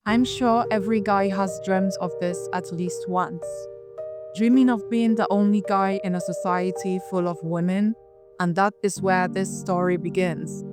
I'm sure every guy has dreamt of this at least once. Dreaming of being the only guy in a society full of women, and that is where this story begins.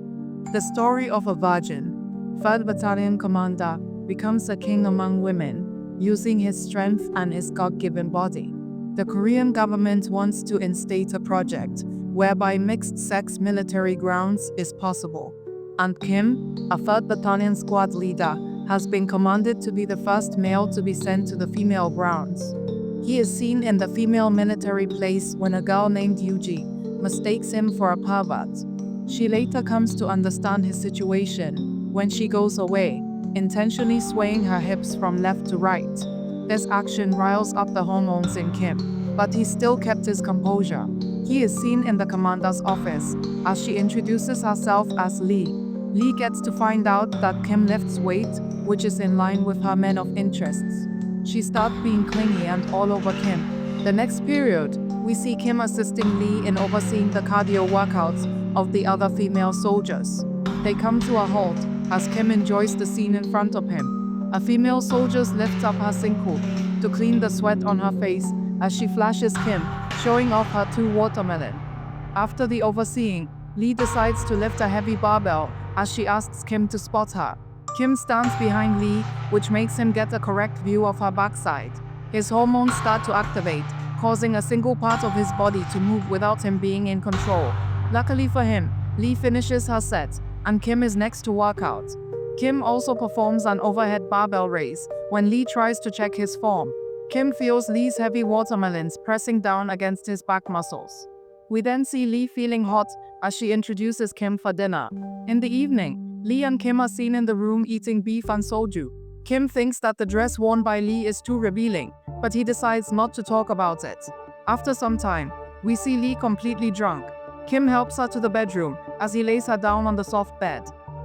The story of a virgin, 3rd Battalion commander, becomes a king among women, using his strength and his God-given body. The Korean government wants to instate a project whereby mixed-sex military grounds is possible, and Kim, a 3rd Battalion squad leader, has been commanded to be the first male to be sent to the female grounds. He is seen in the female military place when a girl named Yuji mistakes him for a pervert. She later comes to understand his situation when she goes away, intentionally swaying her hips from left to right. This action riles up the hormones in Kim, but he still kept his composure. He is seen in the commander's office as she introduces herself as Lee. Lee gets to find out that Kim lifts weight, which is in line with her men of interests. She starts being clingy and all over Kim. The next period, we see Kim assisting Lee in overseeing the cardio workouts of the other female soldiers. They come to a halt as Kim enjoys the scene in front of him. A female soldier lifts up her singlet to clean the sweat on her face as she flashes Kim, showing off her 2 watermelon. After the overseeing, Lee decides to lift a heavy barbell as she asks Kim to spot her. Kim stands behind Lee, which makes him get a correct view of her backside. His hormones start to activate, causing a single part of his body to move without him being in control. Luckily for him, Lee finishes her set, and Kim is next to work out. Kim also performs an overhead barbell raise when Lee tries to check his form. Kim feels Lee's heavy watermelons pressing down against his back muscles. We then see Lee feeling hot as she introduces Kim for dinner. In the evening, Lee and Kim are seen in the room eating beef and soju. Kim thinks that the dress worn by Lee is too revealing, but he decides not to talk about it. After some time, we see Lee completely drunk. Kim helps her to the bedroom as he lays her down on the soft bed.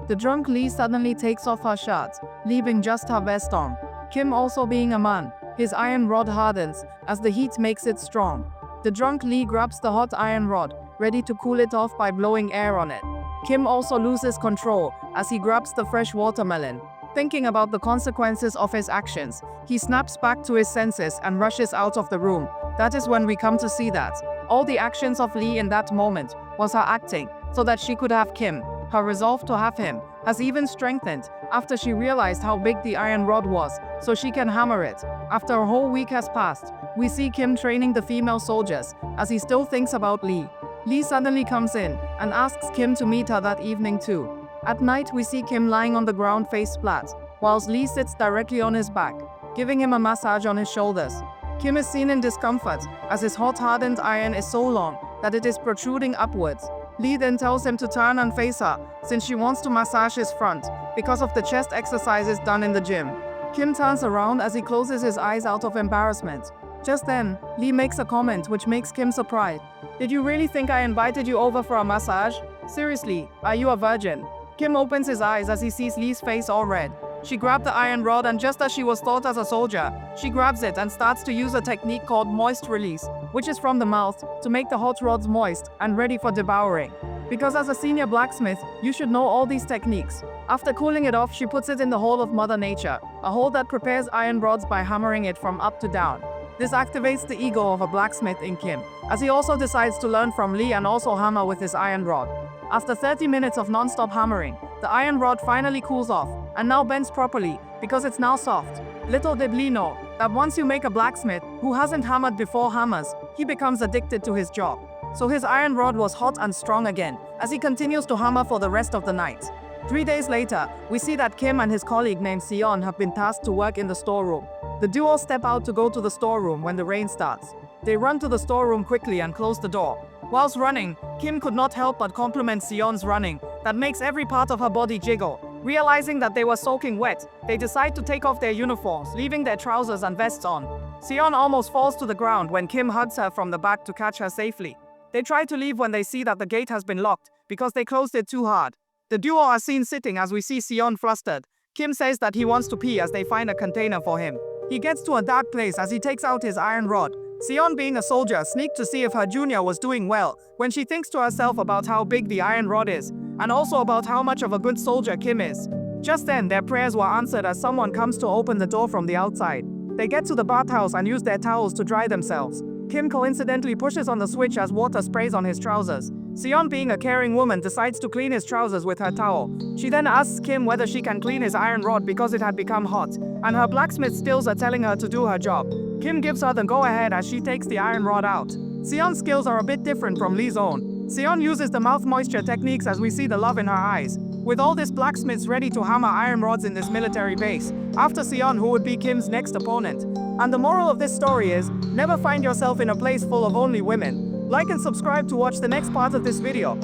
The drunk Lee suddenly takes off her shirt, leaving just her vest on. Kim, also being a man, his iron rod hardens as the heat makes it strong. The drunk Lee grabs the hot iron rod, ready to cool it off by blowing air on it. Kim also loses control as he grabs the fresh watermelon. Thinking about the consequences of his actions, he snaps back to his senses and rushes out of the room. That is when we come to see that all the actions of Lee in that moment was her acting so that she could have Kim. Her resolve to have him has even strengthened after she realized how big the iron rod was, so she can hammer it. After a whole week has passed, we see Kim training the female soldiers as he still thinks about Lee. Lee suddenly comes in and asks Kim to meet her that evening too. At night, we see Kim lying on the ground face flat, whilst Lee sits directly on his back, giving him a massage on his shoulders. Kim is seen in discomfort as his hot hardened iron is so long that it is protruding upwards. Lee then tells him to turn and face her since she wants to massage his front because of the chest exercises done in the gym. Kim turns around as he closes his eyes out of embarrassment. Just then, Lee makes a comment which makes Kim surprised. "Did you really think I invited you over for a massage? Seriously, are you a virgin?" Kim opens his eyes as he sees Lee's face all red. She grabbed the iron rod, and just as she was taught as a soldier, she grabs it and starts to use a technique called moist release, which is from the mouth to make the hot rods moist and ready for devouring. Because as a senior blacksmith, you should know all these techniques. After cooling it off, she puts it in the hole of Mother Nature, a hole that prepares iron rods by hammering it from up to down. This activates the ego of a blacksmith in Kim, as he also decides to learn from Lee and also hammer with his iron rod. After 30 minutes of non-stop hammering, the iron rod finally cools off and now bends properly because it's now soft. Little did Lee know that once you make a blacksmith who hasn't hammered before hammers, he becomes addicted to his job. So his iron rod was hot and strong again as he continues to hammer for the rest of the night. 3 days later, we see that Kim and his colleague named Sion have been tasked to work in the storeroom. The duo step out to go to the storeroom when the rain starts. They run to the storeroom quickly and close the door. Whilst running, Kim could not help but compliment Sion's running that makes every part of her body jiggle. Realizing that they were soaking wet, they decide to take off their uniforms, leaving their trousers and vests on. Sion almost falls to the ground when Kim hugs her from the back to catch her safely. They try to leave when they see that the gate has been locked because they closed it too hard. The duo are seen sitting as we see Sion flustered. Kim says that he wants to pee as they find a container for him. He gets to a dark place as he takes out his iron rod. Sion, being a soldier, sneaked to see if her junior was doing well when she thinks to herself about how big the iron rod is and also about how much of a good soldier Kim is. Just then, their prayers were answered as someone comes to open the door from the outside. They get to the bathhouse and use their towels to dry themselves. Kim coincidentally pushes on the switch as water sprays on his trousers. Seon, being a caring woman, decides to clean his trousers with her towel. She then asks Kim whether she can clean his iron rod because it had become hot, and her blacksmith skills are telling her to do her job. Kim gives her the go-ahead as she takes the iron rod out. Seon's skills are a bit different from Lee's own. Seon uses the mouth moisture techniques as we see the love in her eyes. With all this, blacksmiths ready to hammer iron rods in this military base, after Seon, who would be Kim's next opponent. And the moral of this story is, never find yourself in a place full of only women. Like and subscribe to watch the next part of this video.